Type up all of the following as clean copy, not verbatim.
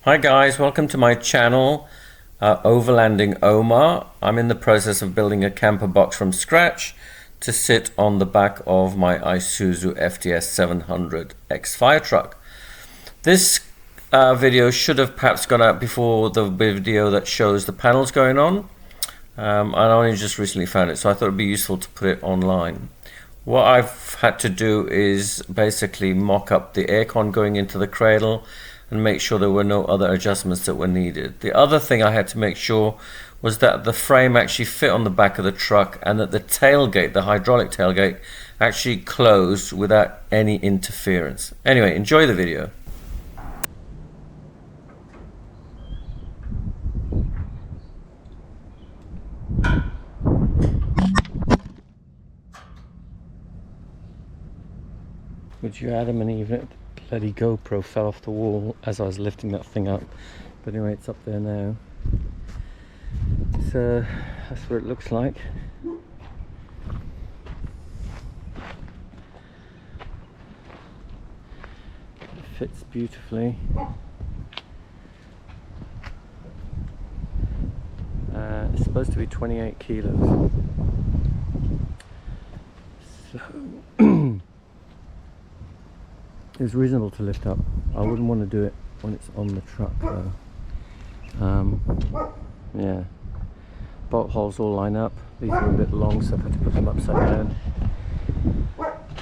Hi guys, welcome to my channel, Overlanding Omar. I'm in the process of building a camper box from scratch to sit on the back of my Isuzu FTS 700X fire truck. This video should have perhaps gone out before the video that shows the panels going on. I only just recently found it, so I thought it would be useful to put it online. What I've had to do is basically mock up the aircon going into the cradle and make sure there were no other adjustments that were needed. The other thing I had to make sure was that the frame actually fit on the back of the truck and that the tailgate, the hydraulic tailgate, actually closed without any interference. Anyway, enjoy the video. Would you Adam and Eve, the bloody GoPro fell off the wall as I was lifting that thing up. But anyway, it's up there now. So that's what it looks like. It fits beautifully. It's supposed to be 28 kilos. So it's reasonable to lift up. I wouldn't want to do it when it's on the truck though. Yeah, bolt holes all line up. These are a bit long, so I've had to put them upside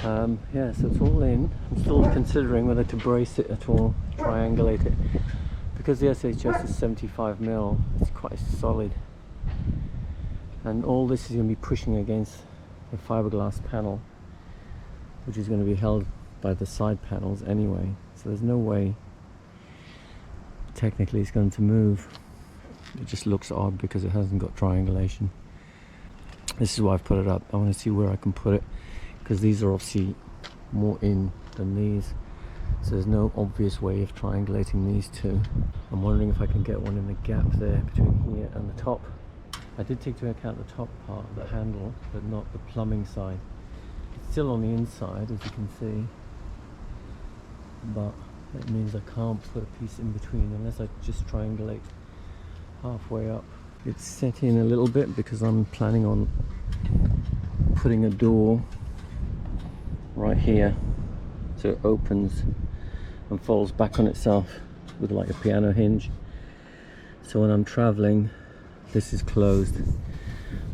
down. Yeah, so it's all in. I'm still considering whether to brace it at all, triangulate it, because the SHS is 75mm. It's quite solid, and all this is going to be pushing against the fiberglass panel, which is going to be held by the side panels anyway, so there's no way technically it's going to move. It just looks odd because it hasn't got triangulation. This is why I've put it up. I want to see where I can put it, because these are obviously more in than these, so there's no obvious way of triangulating these two. I'm wondering if I can get one in the gap there between here and the top. I did take into account the top part of the handle, but not the plumbing side. It's still on the inside, as you can see, but it means I can't put a piece in between unless I just triangulate halfway up. It's set in a little bit because I'm planning on putting a door right here so it opens and folds back on itself with like a piano hinge. So when I'm traveling, this is closed,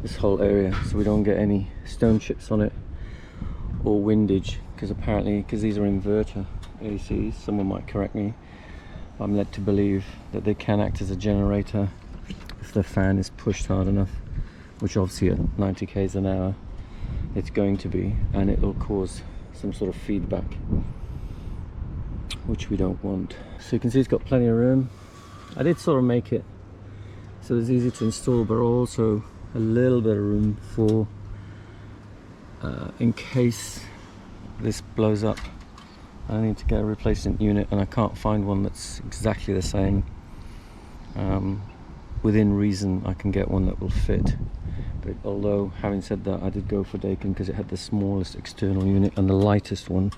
this whole area, so we don't get any stone chips on it or windage, because apparently, because these are inverter ACs, someone might correct me, I'm led to believe that they can act as a generator if the fan is pushed hard enough, which obviously at 90 k's an hour it's going to be, and it will cause some sort of feedback, which we don't want. So you can see it's got plenty of room. I did sort of make it so it's easy to install, but also a little bit of room for in case this blows up, I need to get a replacement unit, and I can't find one that's exactly the same. Within reason, I can get one that will fit. But although, having said that, I did go for Dakin because it had the smallest external unit and the lightest one.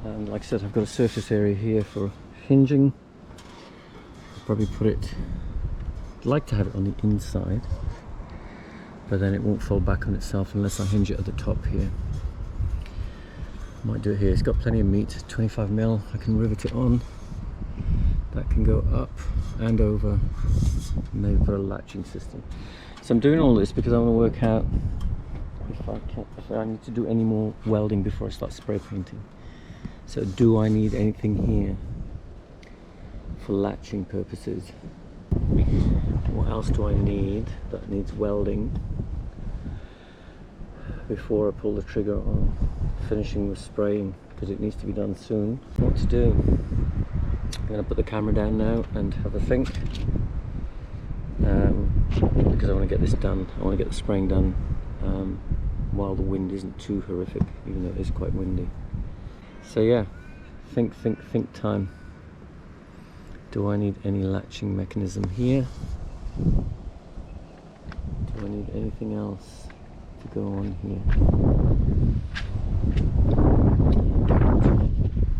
And like I said, I've got a surface area here for hinging. I'll probably put it, I'd like to have it on the inside, but then it won't fold back on itself unless I hinge it at the top here. Might do it here. It's got plenty of meat, 25mm. I can rivet it on. That can go up and over. Maybe put a latching system. So I'm doing all this because I want to work out if I need to do any more welding before I start spray painting. So do I need anything here for latching purposes? What else do I need that needs welding before I pull the trigger on finishing the spraying, because it needs to be done soon. What to do? I'm going to put the camera down now and have a think, because I want to get this done. I want to get the spraying done while the wind isn't too horrific, even though it is quite windy. So yeah, think time. Do I need any latching mechanism here? Do I need anything else to go on here?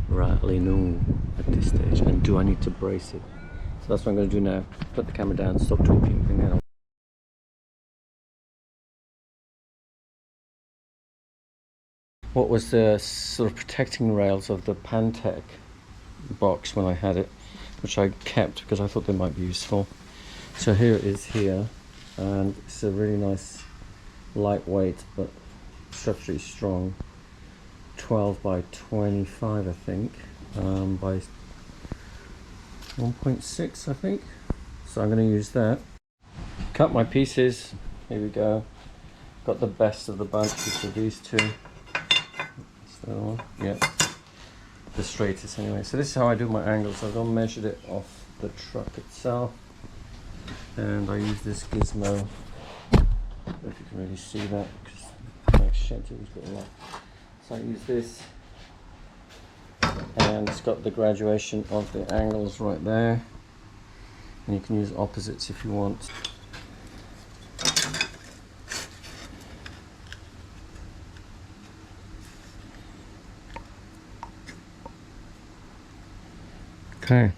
Rightly no at this stage. And do I need to brace it? that's what I'm going to do now. Put the camera down, stop talking, and then I'll... What was the sort of protecting rails of the Pantec box when I had it, which I kept because I thought they might be useful. So here it is here, and it's a really nice, lightweight but structurally strong 12 by 25, I think, by 1.6, I think. So I'm going to use that. Cut my pieces. Here we go. Got the best of the bunch, which are these two. That's the other one. Yeah, the straightest anyway. So this is how I do my angles. I've gone measured it off the truck itself, and I use this gizmo. I don't know if you can really see that because my shanty's got a lot. So I use this, and it's got the graduation of the angles right there, and you can use opposites if you want. Okay,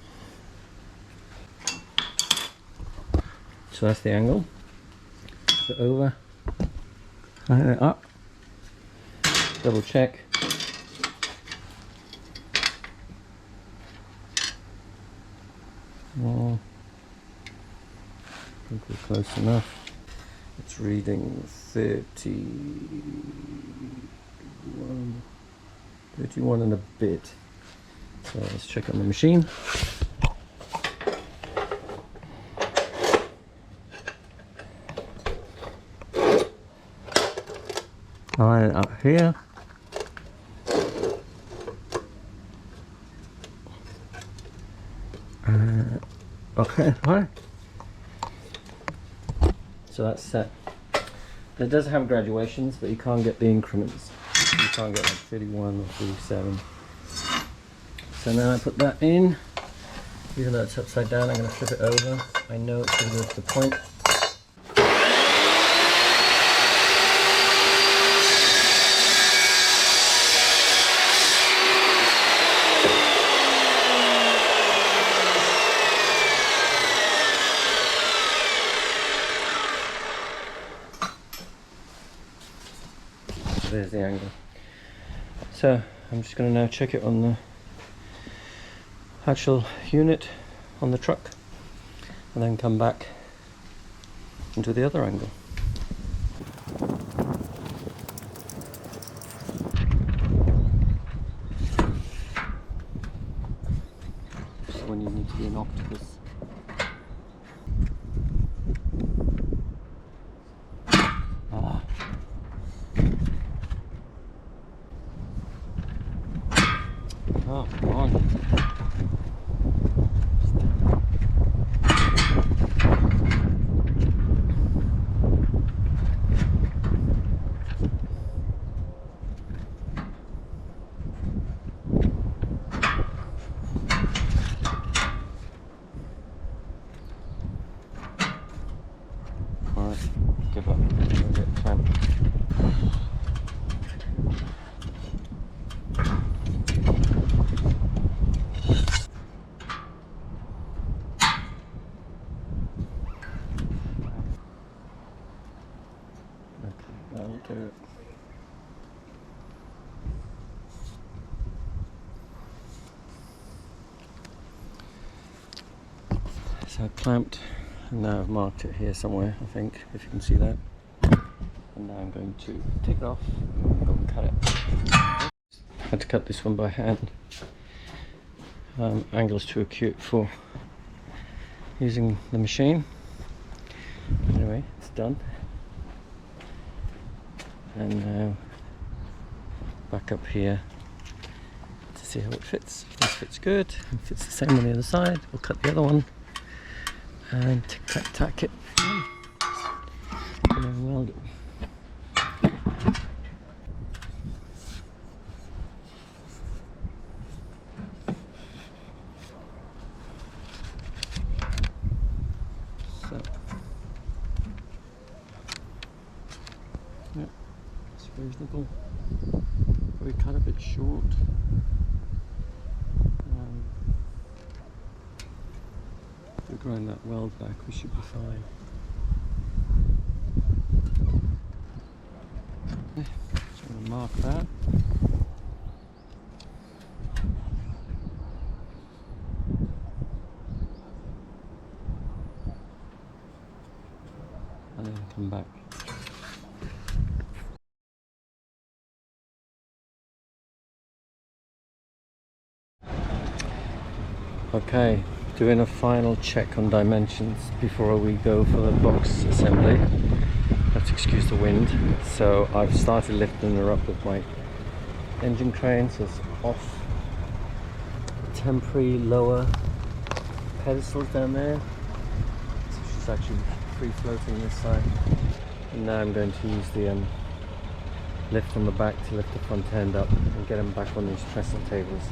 so that's the angle. Put it over, line it up, double check. Oh, I think we're close enough. It's reading 31 and a bit. So let's check on the machine. Line it up here. Okay, fine. So that's set. It does have graduations, but you can't get the increments. You can't get like 31 or 37. So now I put that in. Even though it's upside down, I'm going to flip it over. I know it's going to go to the point. There's the angle. So I'm just going to now check it on the actual unit on the truck, and then come back and do the other angle. This is when you need to be an octopus. Oh, come on. Alright, give up. We'll get clamped. That'll do it. So I've clamped, and now I've marked it here somewhere, I think, if you can see that. And now I'm going to take it off and go and cut it. I had to cut this one by hand. Angle's too acute for using the machine. Anyway, it's done. And now back up here to see how it fits. If this fits good, and fits the same on the other side, we'll cut the other one and tack it and then weld it. So yeah, it's reasonable. Probably cut a bit short. grind that weld back, we should be fine. Okay, so I'm going to mark that. And then come back. Okay, doing a final check on dimensions before we go for the box assembly. Let's excuse the wind. So I've started lifting her up with my engine crane, so it's off. Temporary lower pedestals down there. So she's actually free floating this side. And now I'm going to use the lift on the back to lift the front end up and get them back on these trestle tables.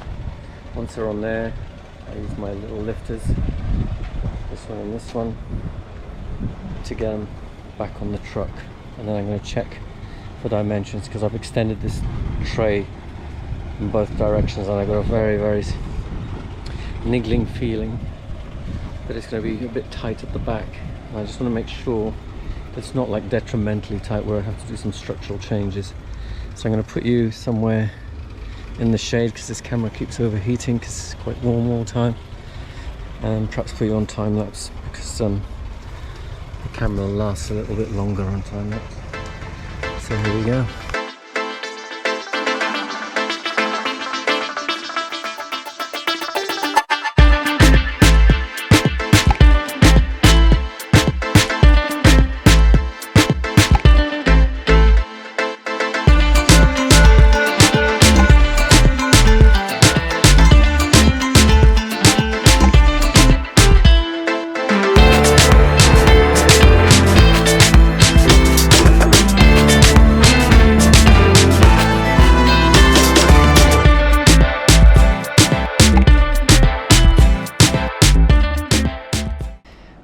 Once they're on there, I use my little lifters, this one and this one, to get them back on the truck. And then I'm going to check for dimensions, because I've extended this tray in both directions and I've got a very, very niggling feeling that it's going to be a bit tight at the back. And I just want to make sure that it's not like detrimentally tight where I have to do some structural changes. So I'm going to put you somewhere in the shade, because this camera keeps overheating because it's quite warm all the time, and perhaps put you on time lapse because the camera lasts a little bit longer on time lapse. So here we go.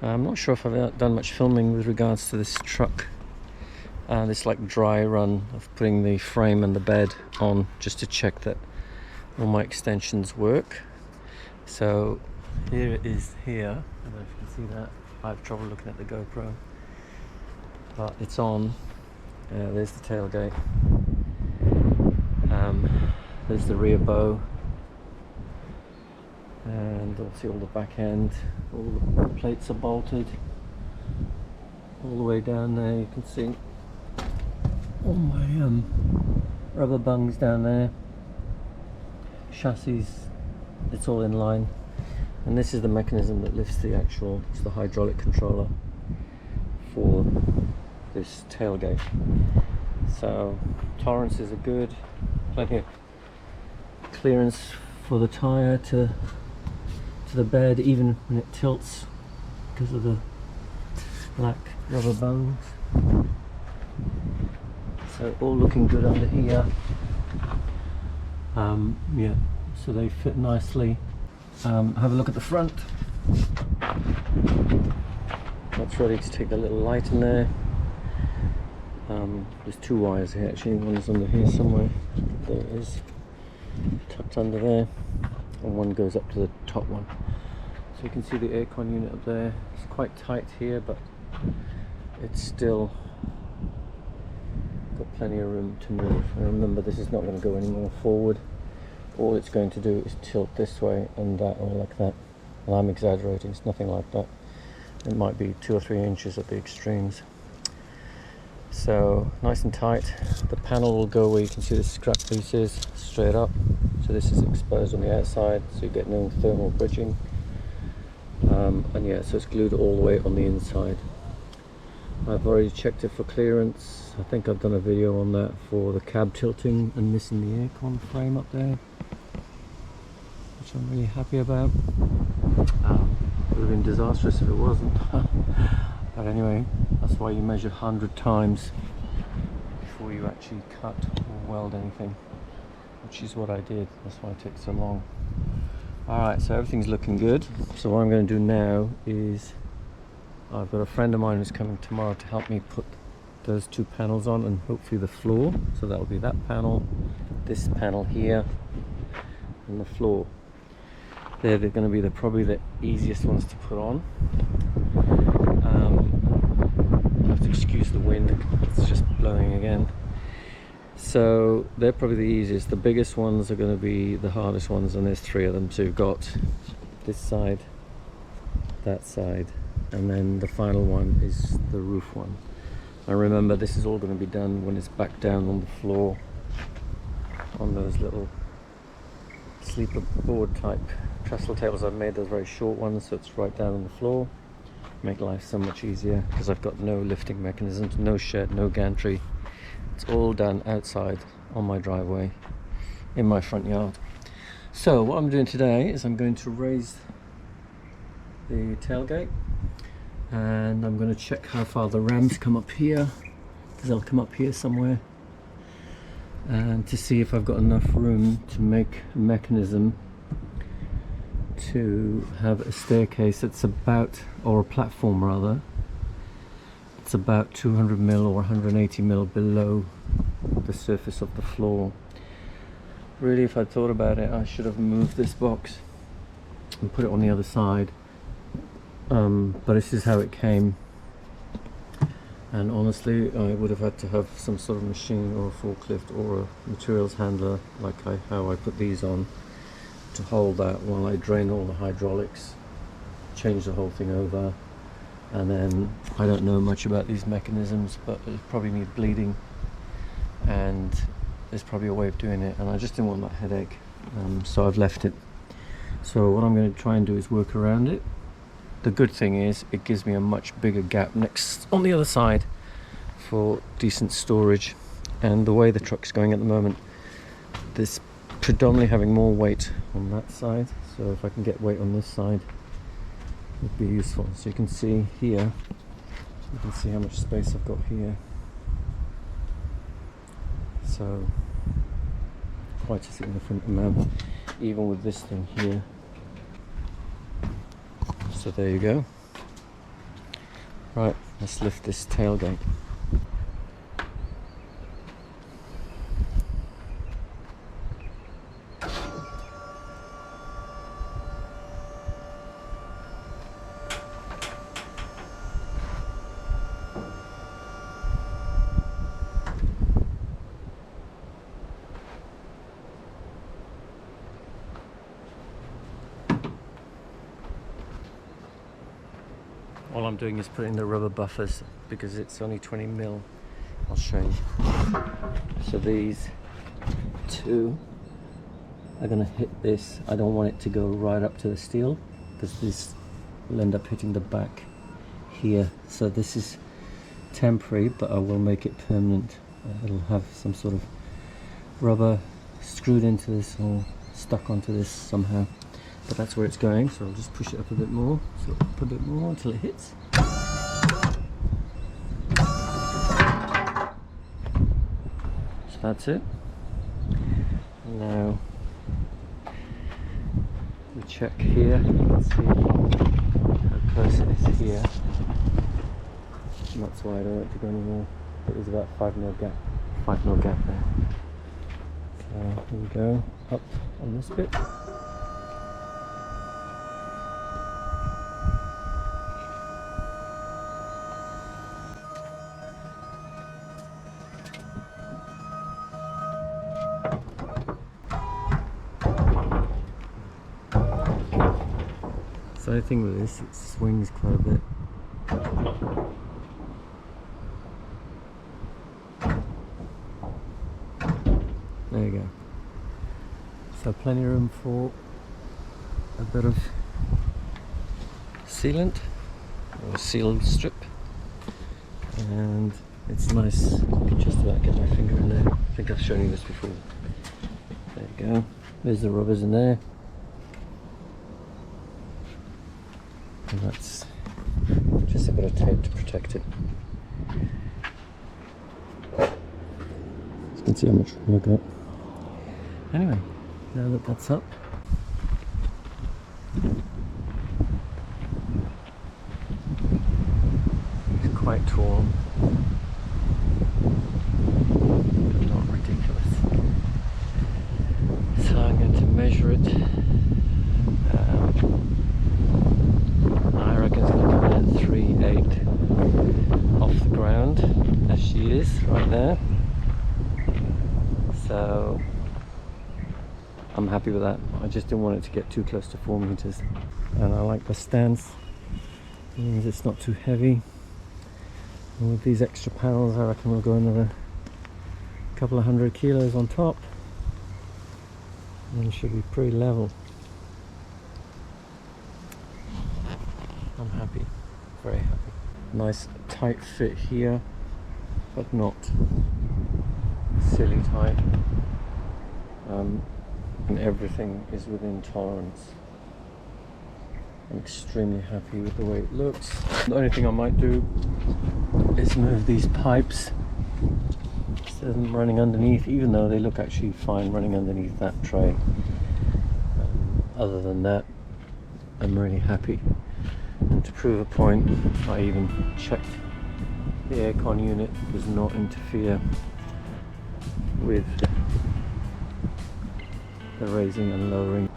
I'm not sure if I've done much filming with regards to this truck. This like dry run of putting the frame and the bed on, just to check that all my extensions work. So here it is here. I don't know if you can see that. I have trouble looking at the GoPro, but it's on. There's the tailgate. There's the rear bow. And obviously all the back end, all the plates are bolted all the way down there. You can see all my rubber bungs down there. Chassis, it's all in line. And this is the mechanism that lifts the actual, it's the hydraulic controller for this tailgate. So tolerances are good, plenty of clearance for the tyre to the bed, even when it tilts because of the black rubber bungs. So all looking good under here. Yeah, so they fit nicely. Have a look at the front. That's ready to take the little light in there. There's two wires here actually, one's under here somewhere. There it is, tucked under there, and one goes up to the top one. So you can see the aircon unit up there. It's quite tight here, but it's still got plenty of room to move. And remember, this is not going to go any more forward. All it's going to do is tilt this way and that, or like that. And I'm exaggerating, it's nothing like that. It might be 2 or 3 inches at the extremes. So nice and tight. The panel will go where you can see the scrap pieces straight up. So this is exposed on the outside, so you get no thermal bridging. And yeah, so it's glued all the way on the inside. I've already checked it for clearance. I think I've done a video on that for the cab tilting and missing the aircon frame up there, which I'm really happy about. It would have been disastrous if it wasn't. But anyway, that's why you measure 100 times before you actually cut or weld anything, which is what I did. That's why it takes so long. Alright, so everything's looking good. So what I'm going to do now is, I've got a friend of mine who's coming tomorrow to help me put those 2 panels on, and hopefully the floor. So that'll be that panel, this panel here, and the floor. They're going to be probably the easiest ones to put on. I have to excuse the wind, it's just blowing again. So they're probably the easiest. The biggest ones are going to be the hardest ones, and there's 3 of them. So you've got this side, that side, and then the final one is the roof one. And remember, this is all going to be done when it's back down on the floor on those little sleeper board type trestle tables I've made. Those very short ones, so it's right down on the floor. Make life so much easier because I've got no lifting mechanisms, no shed, no gantry. It's all done outside on my driveway in my front yard. So what I'm doing today is I'm going to raise the tailgate, and I'm going to check how far the rams come up here, because they'll come up here somewhere, and to see if I've got enough room to make a mechanism to have a staircase that's about, or a platform rather, it's about 200 mil or 180 mil below the surface of the floor. Really, if I'd thought about it, I should have moved this box and put it on the other side, but this is how it came, and honestly I would have had to have some sort of machine or a forklift or a materials handler like how I put these on, to hold that while I drain all the hydraulics, change the whole thing over. And then I don't know much about these mechanisms, but it probably need bleeding, and there's probably a way of doing it, and I just didn't want that headache, so I've left it. So what I'm going to try and do is work around it. The good thing is it gives me a much bigger gap next on the other side for decent storage, and the way the truck's going at the moment, there's predominantly having more weight on that side, so if I can get weight on this side would be useful. So you can see here, you can see how much space I've got here, so quite a significant amount even with this thing here. So there you go. Right, let's lift this tailgate. All I'm doing is putting the rubber buffers because it's only 20 mil. I'll show you. So these 2 are going to hit this. I don't want it to go right up to the steel because this will end up hitting the back here. So this is temporary, but I will make it permanent. It'll have some sort of rubber screwed into this or stuck onto this somehow. But that's where it's going, so I'll just push it up a bit more, so up a bit more until it hits. So that's it. Now we check here, let's see how close it is here. And that's why I don't want it to go anymore. It was about 5 mil gap there. So here we go, up on this bit. So the thing with this, it swings quite a bit. There you go. So plenty of room for a bit of sealant or seal strip, and it's nice. I can just about get my finger in there. I think I've shown you this before. There you go. There's the rubbers in there. And that's just a bit of tape to protect it. You can see how much room I've got. Anyway, now that that's up, it's quite tall, but not ridiculous. So I'm going to measure it. I'm happy with that. I just didn't want it to get too close to 4 meters. And I like the stance. It means it's not too heavy. And with these extra panels, I reckon we'll go another couple of 100 kilos on top. And it should be pretty level. I'm happy, very happy. Nice tight fit here, but not silly tight. And everything is within tolerance. I'm extremely happy with the way it looks. The only thing I might do is move these pipes instead of them running underneath, even though they look actually fine running underneath that tray. Other than that, I'm really happy. And to prove a point, I even checked the aircon unit does not interfere with the raising and lowering.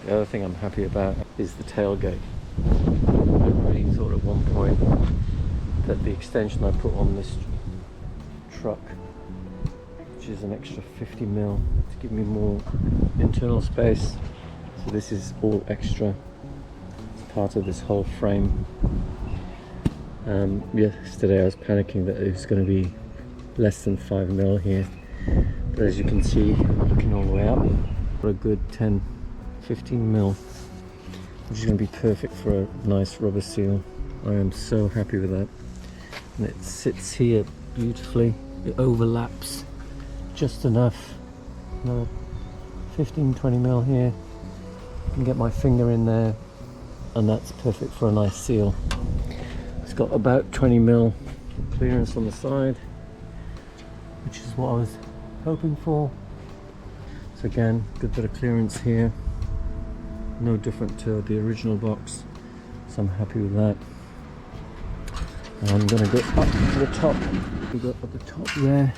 The other thing I'm happy about is the tailgate. I really thought at one point that the extension I put on this truck, which is an extra 50 mil to give me more internal space, so this is all extra. It's part of this whole frame. Yesterday I was panicking that it was going to be less than 5 mil here, but as you can see, looking all the way up, got a good 15 mil, which is going to be perfect for a nice rubber seal. I am so happy with that. And it sits here beautifully. It overlaps just enough. Another 15-20 mil here. I can get my finger in there, and that's perfect for a nice seal. It's got about 20 mil clearance on the side, which is what I was hoping for. So again, good bit of clearance here. No different to the original box, so I'm happy with that. And I'm going to go up to the top. We got at the top there.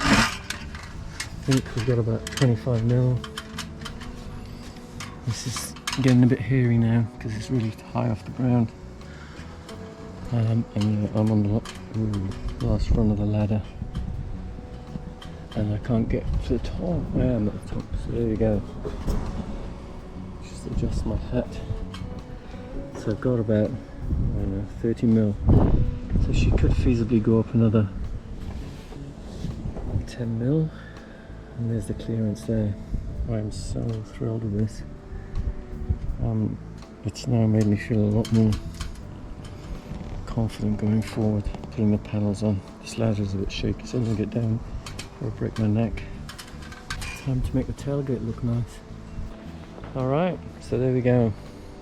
I think we've got about 25 mil. This is getting a bit hairy now because it's really high off the ground. And I'm on the last run of the ladder, and I can't get to the top. I am at the top, so there we go. Adjust my hat. So I've got about, I don't know, 30 mil. So she could feasibly go up another 10 mil. And there's the clearance there. I'm so thrilled with this. It's now made me feel a lot more confident going forward, putting the panels on. This ladder's a bit shaky, so I'm going to get down or break my neck. Time to make the tailgate look nice. Alright, so there we go.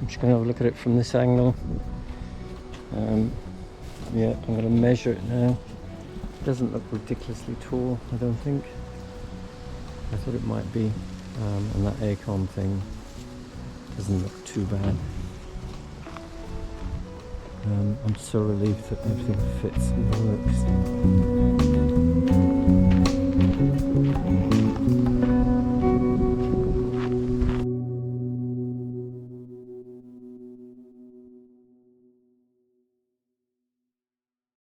I'm just going to have a look at it from this angle. Yeah, I'm going to measure it now. It doesn't look ridiculously tall, I don't think. I thought it might be. And that aircon thing doesn't look too bad. I'm so relieved that everything fits and works.